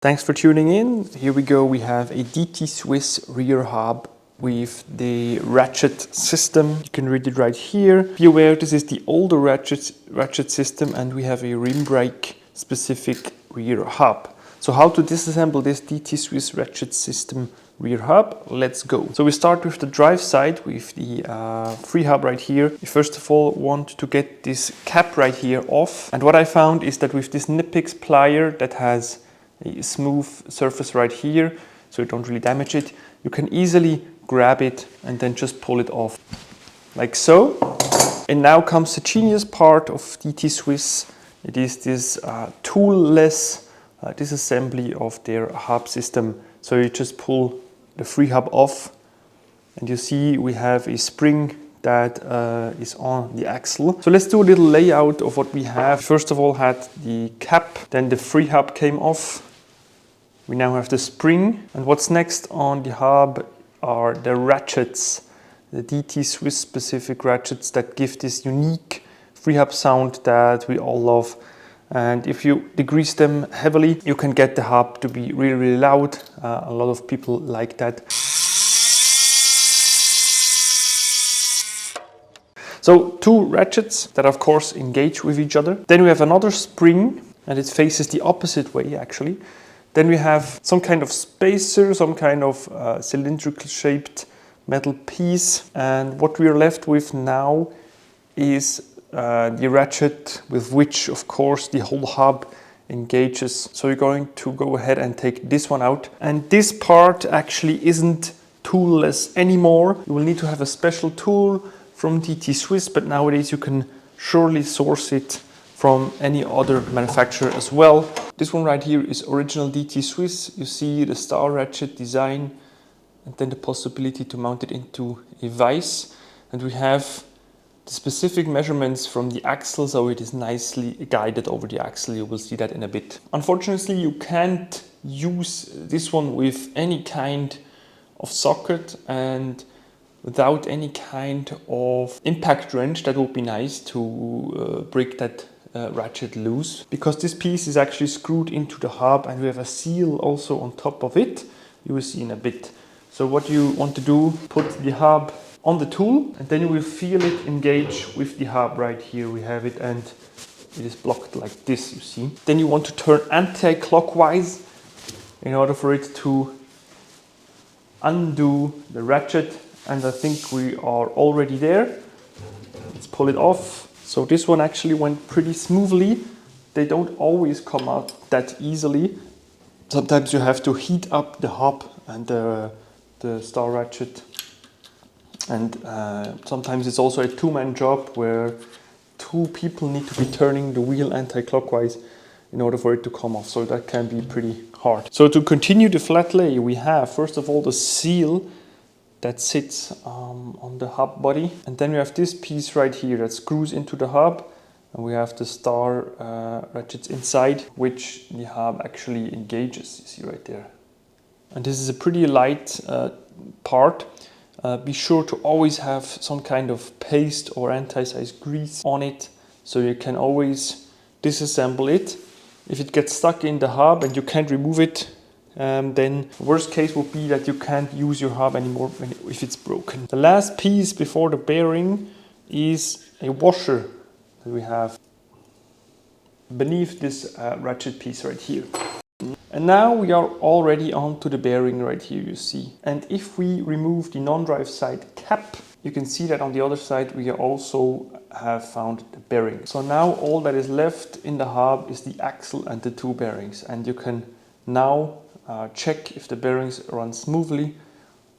Thanks for tuning in. Here we go. We have a DT Swiss rear hub with the Ratchet system. You can read it right here. Be aware this is the older Ratchet system, and we have a rim brake specific rear hub. So how to disassemble this DT Swiss Ratchet system rear hub? Let's go. So we start with the drive side with the free hub right here. You first of all want to get this cap right here off. And what I found is that with this Nipix plier that has a smooth surface right here, so you don't really damage it, you can easily grab it and then just pull it off like so. And now comes the genius part of DT Swiss. It is this tool-less disassembly of their hub system. So you just pull the free hub off and you see we have a spring that is on the axle. So let's do a little layout of what we have. First of all had the cap, then the free hub came off. We now have the spring, and what's next on the hub are the ratchets, the DT Swiss specific ratchets that give this unique free hub sound that we all love. And if you degrease them heavily, you can get the hub to be really, really loud. A lot of people like that. So two ratchets that of course engage with each other. Then we have another spring, and it faces the opposite way actually. Then we have some kind of spacer, some kind of cylindrical shaped metal piece. And what we are left with now is the ratchet with which, of course, the whole hub engages. So you're going to go ahead and take this one out. And this part actually isn't toolless anymore. You will need to have a special tool from DT Swiss, but nowadays you can surely source it from any other manufacturer as well. This one right here is original DT Swiss. You see the star ratchet design and then the possibility to mount it into a vise. And we have the specific measurements from the axle, so it is nicely guided over the axle. You will see that in a bit. Unfortunately, you can't use this one with any kind of socket and without any kind of impact wrench. That would be nice to break that ratchet loose, because this piece is actually screwed into the hub and we have a seal also on top of it. You will see in a bit. So what you want to do, put the hub on the tool and then you will feel it engage with the hub right here. We have it and it is blocked like this, you see. Then you want to turn anti-clockwise in order for it to undo the ratchet, and I think we are already there. Let's pull it off. So this one actually went pretty smoothly. They don't always come out that easily. Sometimes you have to heat up the hub and the star ratchet. And sometimes it's also a two-man job where two people need to be turning the wheel anti-clockwise in order for it to come off. So that can be pretty hard. So to continue the flat lay, we have first of all the seal that sits on the hub body. And then we have this piece right here that screws into the hub. And we have the star ratchets inside, which the hub actually engages, you see right there. And this is a pretty light part. Be sure to always have some kind of paste or anti-seize grease on it, so you can always disassemble it. If it gets stuck in the hub and you can't remove it, then worst case would be that you can't use your hub anymore if it's broken. The last piece before the bearing is a washer that we have beneath this ratchet piece right here. And now we are already onto the bearing right here, you see. And if we remove the non-drive side cap, you can see that on the other side we also have found the bearing. So now all that is left in the hub is the axle and the two bearings. And you can now check if the bearings run smoothly,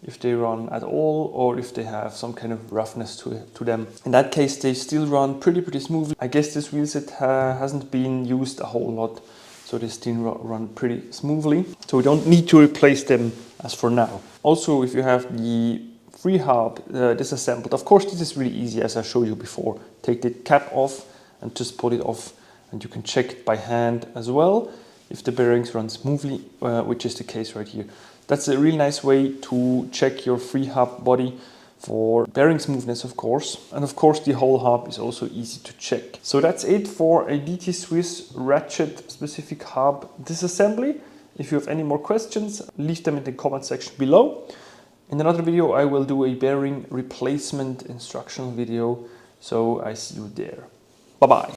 if they run at all, or if they have some kind of roughness to them. In that case, they still run pretty smoothly. I guess this wheelset hasn't been used a whole lot, so they still run pretty smoothly. So we don't need to replace them as for now. Also, if you have the free hub disassembled, of course this is really easy as I showed you before. Take the cap off and just pull it off, and you can check it by hand as well if the bearings run smoothly, which is the case right here. That's a really nice way to check your free hub body for bearing smoothness, of course. And of course the whole hub is also easy to check. So that's it for a DT Swiss Ratchet specific hub disassembly. If you have any more questions, leave them in the comment section below. In another video, I will do a bearing replacement instructional video. So I see you there. Bye-bye.